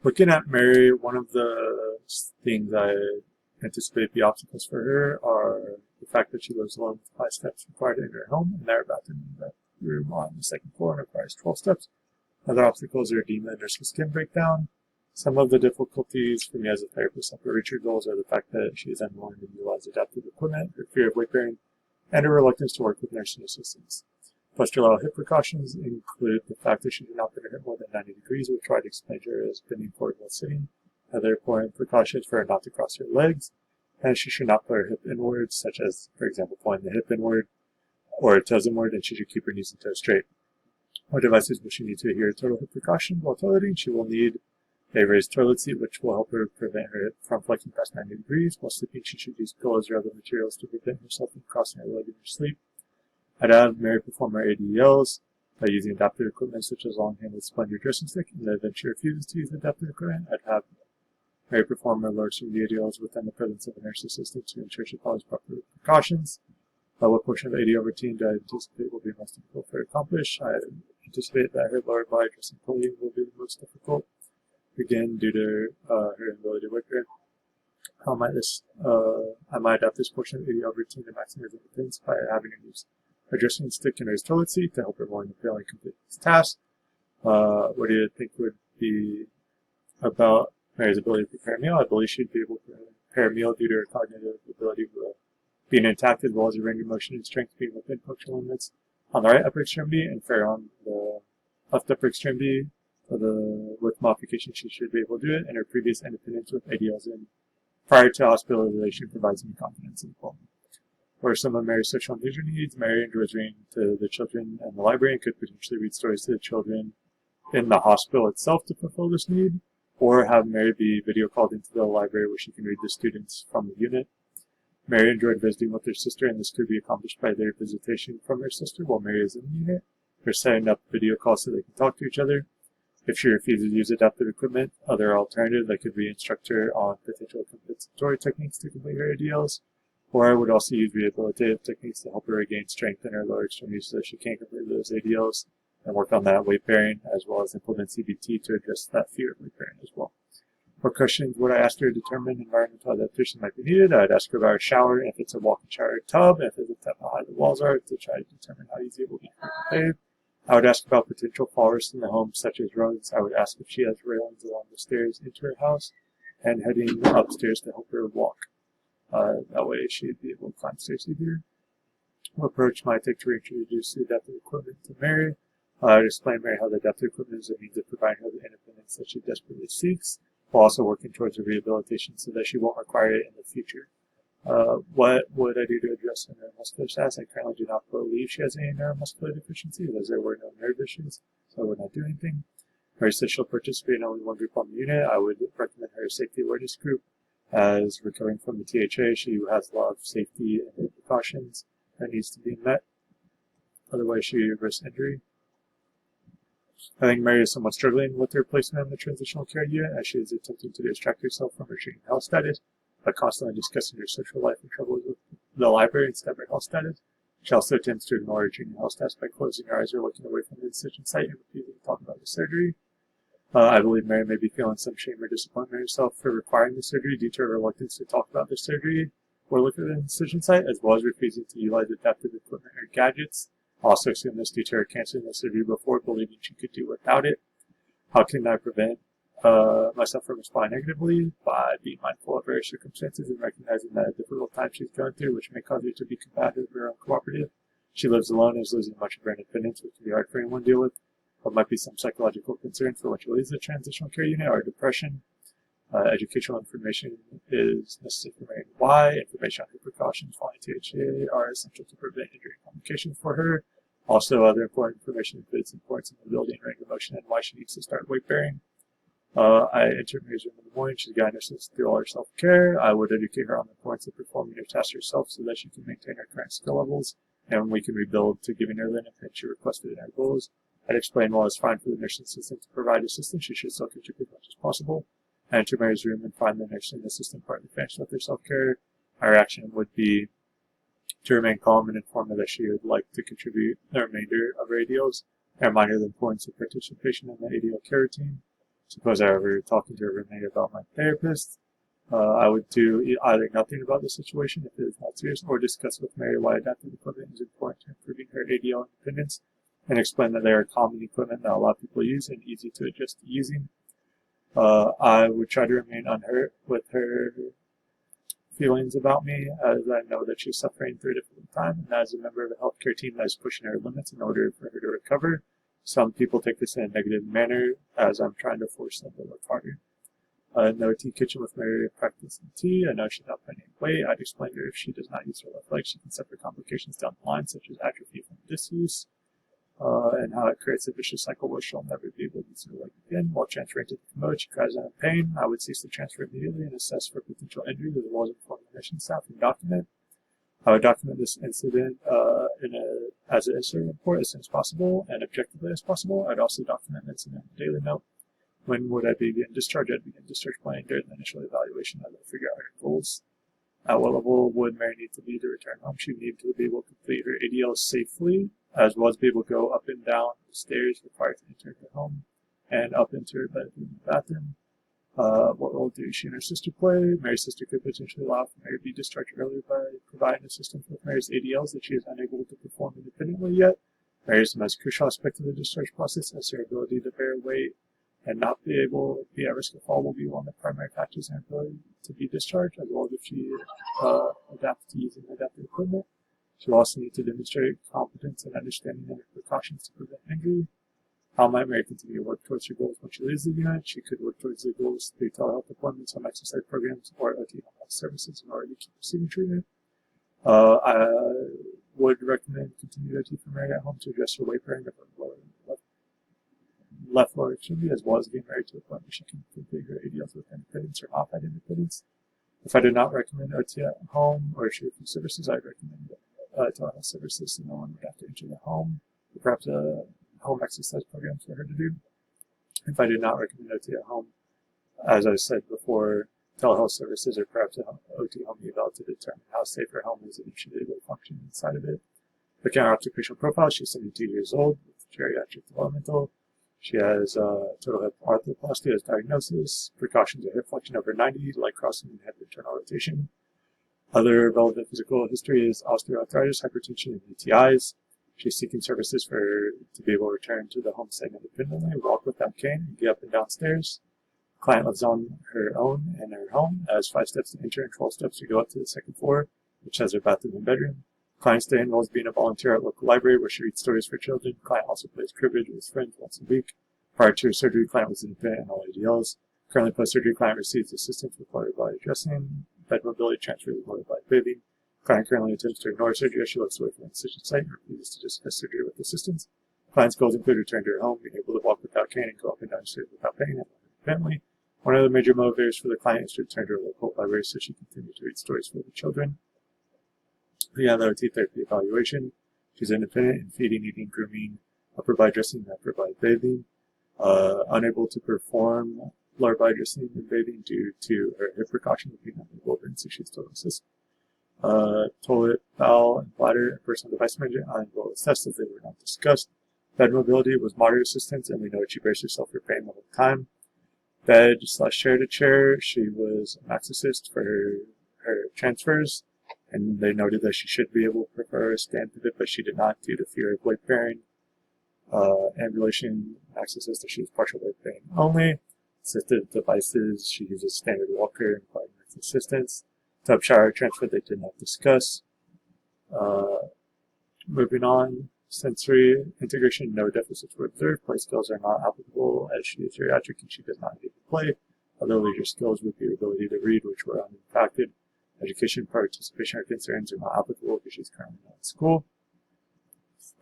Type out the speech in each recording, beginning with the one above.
Looking at Mary, one of the things I anticipate be obstacles for her are the fact that she lives alone with 5 steps required in her home, and their bathroom in the room on the second floor and requires 12 steps. Other obstacles are edema and nurse's skin breakdown. Some of the difficulties for me as a therapist help her reach her goals are the fact that she is unwilling to utilize adaptive equipment, her fear of weight bearing, and her reluctance to work with nursing assistants. Postural hip precautions include the fact that she did not bend her hip more than 90 degrees, which tried to explain to her as bending forward while sitting. Other important precautions for her not to cross her legs, and she should not put her hip inwards, such as, for example, pointing the hip inward or her toes inward, and she should keep her knees and toes straight. What devices will she need to adhere to total hip precaution while toileting? She will need a raised toilet seat, which will help her prevent her hip from flexing past 90 degrees. While sleeping, she should use pillows or other materials to prevent herself from crossing her leg in her sleep. I'd have Mary perform her ADLs by using adaptive equipment such as long-handled sponge or dressing stick. In the event she refuses to use adaptive equipment, I'd have Mary perform her lower extremity ADLs within the presence of a nurse assistant to ensure she follows proper precautions. What portion of the ADL routine do I anticipate will be most difficult for her to accomplish? I anticipate that her lower body dressing pulley will be the most difficult, again due to her inability to work her. How might I might adapt this portion of the ADL routine to maximize independence by having her use a dressing stick and raised toilet seat to help her more independently complete this task. What do you think would be about Mary's ability to prepare a meal? I believe she'd be able to prepare a meal due to her cognitive ability of being intact, as well as her range of motion and strength being within functional limits on the right upper extremity and fair on the left upper extremity. With modification, she should be able to do it, and her previous independence with ADLs in prior to hospitalization provides me confidence in the full. For some of Mary's social and leisure needs, Mary enjoys reading to the children in the library and could potentially read stories to the children in the hospital itself to fulfill this need, or have Mary be video called into the library where she can read to students from the unit. Mary enjoyed visiting with her sister, and this could be accomplished by their visitation from her sister while Mary is in the unit, or setting up video calls so they can talk to each other. If she refuses to use adaptive equipment, other alternatives that could be instruct her on potential compensatory techniques to complete her ADLs, or I would also use rehabilitative techniques to help her regain strength in her lower extremities so that she can complete those ADLs and work on that weight bearing, as well as implement CBT to address that fear of weight bearing as well. For questions, would I ask her to determine environmental adaptation might be needed? I'd ask her about a shower, if it's a walk-in shower tub, if it's how high the walls are, to try to determine how easy it will be to pave. I would ask about potential fall risks in the home, such as rugs. I would ask if she has railings along the stairs into her house and heading upstairs to help her walk. That way she'd be able to climb stairs easier. What approach might I take to reintroduce the adaptive equipment to Mary? I'd explain to Mary how the adaptive equipment is a means of providing her the independence that she desperately seeks, while also working towards her rehabilitation so that she won't require it in the future. What would I do to address her neuromuscular status? I currently do not believe she has any neuromuscular deficiencies, as there were no nerve issues, so I would not do anything. Mary says she'll participate in only one group on the unit. I would recommend her a safety awareness group. As recovering from the THA, she has a lot of safety and precautions that needs to be met. Otherwise, she risks injury. I think Mary is somewhat struggling with her placement in the transitional care unit, as she is attempting to distract herself from her treating health status by constantly discussing her social life and troubles with the library instead of her health status. She also tends to ignore her treating health status by closing her eyes or looking away from the incision site and refusing to talk about the surgery. I believe Mary may be feeling some shame or disappointment herself for requiring the surgery due to her reluctance to talk about the surgery or look at the incision site, as well as refusing to utilize adaptive equipment or gadgets. I also assume this due to her canceling the surgery before, believing she could do without it. How can I prevent myself from responding negatively? By being mindful of her circumstances and recognizing that a difficult time she's going through, which may cause her to be combative or uncooperative. She lives alone and is losing much of her independence, which can be hard for anyone to deal with. What might be some psychological concerns for when she leaves the transitional care unit are depression. Educational information is necessary for Mary. Why? Information on her precautions following THA are essential to prevent injury and complications for her. Also, other important information includes the importance of mobility and range of motion and why she needs to start weight bearing. I enter Mary's room in the morning. She's guiding herself through all her self-care. I would educate her on the importance of performing her tasks herself so that she can maintain her current skill levels, and we can rebuild to giving her the independence she requested in her goals. I'd explain while it's fine for the nursing assistant to provide assistance, she should still contribute as much as possible. I enter Mary's room and find the nursing assistant partly finished with her self-care. My reaction would be to remain calm and inform her that she would like to contribute the remainder of her ADLs, and remind her the importance of participation in the ADL care routine. Suppose I were talking to a roommate about my therapist, I would do either nothing about the situation if it is not serious, or discuss with Mary why adaptive equipment is important to improving her ADL independence, and explain that they are common equipment that a lot of people use and easy to adjust to using. I would try to remain unhurt with her feelings about me, as I know that she's suffering through a difficult time, and as a member of a healthcare team that is pushing her limits in order for her to recover. Some people take this in a negative manner, as I'm trying to force them to work harder. No tea kitchen with Mary practicing tea. I know she's not putting weight. I'd explain to her if she does not use her left leg, she can suffer complications down the line, such as atrophy from disuse, and how it creates a vicious cycle where she'll never be able to use her leg again. While transferring to the commode, she cries out in pain. I would cease the transfer immediately and assess for potential injury as well as inform the mission staff and document. I would document this incident as an incident report as soon as possible and objectively as possible. I'd also document the incident in a daily note. When would I begin discharge? I'd begin discharge planning during the initial evaluation. I'd figure out her goals. At what level would Mary need to be to return home? She would need to be able to complete her ADL safely, as well as be able to go up and down the stairs required to enter her home, and up into her bedroom and bathroom. What role do she and her sister play? Mary's sister could potentially allow for Mary to be discharged earlier by providing assistance with Mary's ADLs that she is unable to perform independently yet. Mary is the most crucial aspect of the discharge process, as her ability to bear weight and not be able to be at risk of fall will be one of the primary factors in her ability to be discharged, as well as if she adapts to using adaptive equipment. She will also need to demonstrate competence and understanding of precautions to prevent injury. How might Mary continue to work towards her goals when she leaves the unit? She could work towards the goals through telehealth appointments, home exercise programs, or OT home health services in order to keep receiving treatment. I would recommend continued OT for Mary at home to address her weight bearing of her left lower extremity, as well as getting Mary to a point where she can complete her ADLs with independence or modified independence. If I did not recommend OT at home or issue food services, I'd recommend telehealth services so no one would have to enter the home, or perhaps a home exercise program for her to do. If I did not recommend OT at home, as I said before, telehealth services or perhaps an OT home eval to determine how safe her home is and if she is able to function inside of it. Looking at her occupational profile, she's 72 years old with geriatric developmental. She has total hip arthroplasty as diagnosis, precautions of hip flexion over 90, leg crossing, and hip internal rotation. Other relevant physical history is osteoarthritis, hypertension, and UTIs. She's seeking services to be able to return to the home setting independently, walk without cane, and get up and down stairs. Client lives on her own in her home, has 5 steps to enter and 12 steps to go up to the second floor, which has her bathroom and bedroom. Client stay involves being a volunteer at local library where she reads stories for children. Client also plays cribbage with friends once a week. Prior to her surgery, client was independent in all ADLs. Currently, post-surgery, client receives assistance with lower body dressing, bed mobility, transfer to lower body bathing. Client currently attempts to ignore surgery as she looks away from the incision site and refuses to discuss surgery with assistants. Client's goals include return to her home, being able to walk without cane and go up and down stairs without pain, and independently. One of the major motivators for the client is to return to her local library so she continues to read stories for the children. We have the OT therapy evaluation. She's independent in feeding, eating, grooming, upper body dressing, and upper body bathing. Unable to perform lower body dressing and bathing due to her hip precautions being unable, so she's total assist. Toilet, bowel, and bladder and personal device management I will assess if they were not discussed. Bed mobility was moderate assistance, and we know she bears herself for pain the whole time. Bed/chair to chair, she was a max assist for her transfers, and they noted that she should be able to prefer a stand pivot, but she did not due to fear of weight bearing. Ambulation, max assist, she was partial weight bearing only. Assistive devices, she uses standard walker and required max assistance. Tub shower transfer, they did not discuss. Moving on, sensory integration, no deficits were observed. Play skills are not applicable as she is geriatric and she does not need to play. Other leisure skills would be her ability to read, which were unimpacted. Education, participation, or concerns are not applicable because she's currently not in school.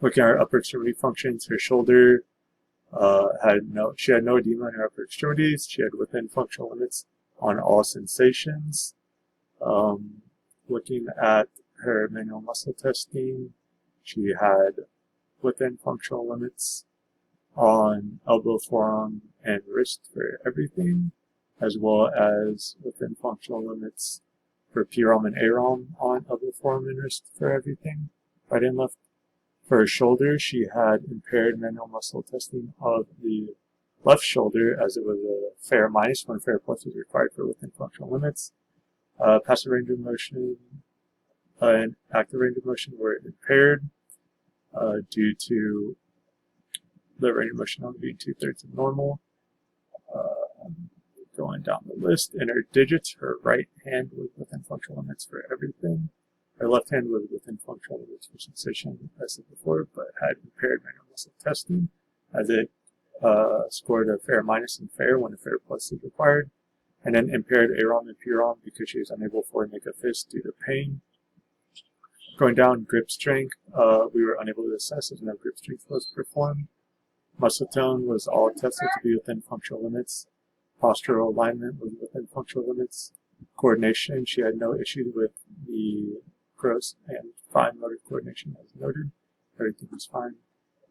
Looking at her upper extremity functions, her shoulder she had no edema in her upper extremities. She had within functional limits on all sensations. Looking at her manual muscle testing, she had within functional limits on elbow, forearm, and wrist for everything, as well as within functional limits for PROM and AROM on elbow, forearm, and wrist for everything, right and left. For her shoulder, she had impaired manual muscle testing of the left shoulder, as it was a fair minus when fair plus was required for within functional limits. Passive range of motion and active range of motion were impaired due to the range of motion only being 2/3 of normal. Going down the list, in her digits, her right hand was within functional limits for everything. Her left hand was within functional limits for sensation, as I said before, but had impaired manual muscle testing, as it scored a fair minus and fair when a fair plus is required, and then impaired Aron and Puron because she was unable to fully make a fist due to pain. Going down, grip strength, we were unable to assess as no grip strength was performed. Muscle tone was all tested to be within functional limits. Postural alignment was within functional limits. Coordination, she had no issue with the gross and fine motor coordination as noted. Everything was fine.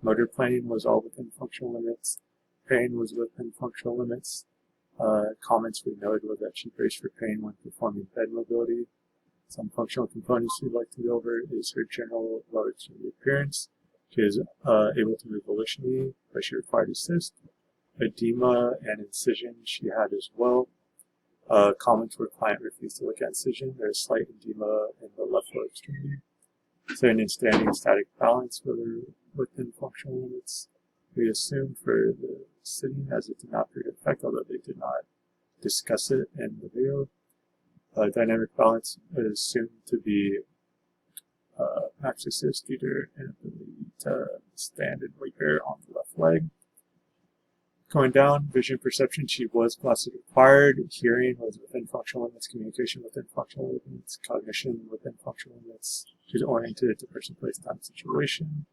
Motor planning was all within functional limits. Pain was within functional limits. Comments we noted was that she braced for pain when performing bed mobility. Some functional components we'd like to go over is her general lower extremity appearance. She is able to move volitionally, but she required assist. Edema and incision she had as well. Comments where client refused to look at incision. There is slight edema in the left lower extremity. Sitting and standing static balance were within functional limits. We assumed for the sitting, as it did not appear to affect, although they did not discuss it in the video. Dynamic balance is assumed to be max assist due to her inability to stand and weight bear on the left leg. Going down, vision perception, she was glasses required. Hearing was within functional limits. Communication within functional limits. Cognition within functional limits. She's oriented to person, place, time, situation.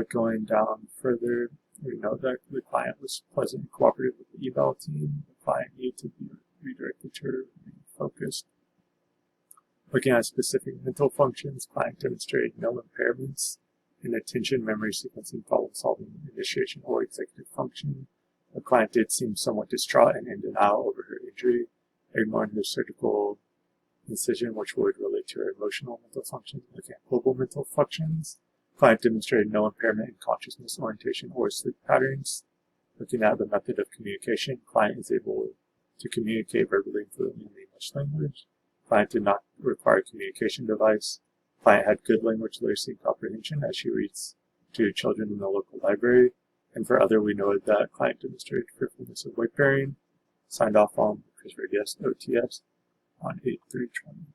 Going down further, we know that the client was pleasant and cooperative with the eval team. The client needed to be redirected to remain focused. Looking at specific mental functions, client demonstrated no impairments in attention, memory, sequencing, problem solving, initiation, or executive function. The client did seem somewhat distraught and in denial over her injury, ignoring her surgical incision, which would relate to her emotional mental functions. Looking at global mental functions, client demonstrated no impairment in consciousness, orientation, or sleep patterns. Looking at the method of communication, client is able to communicate verbally and fluently in the English language. Client did not require a communication device. Client had good language literacy and comprehension as she reads to children in the local library. And for other, we noted that client demonstrated fearfulness of weight bearing. Signed off on Christopher Guest, OTS, on 8/3/20.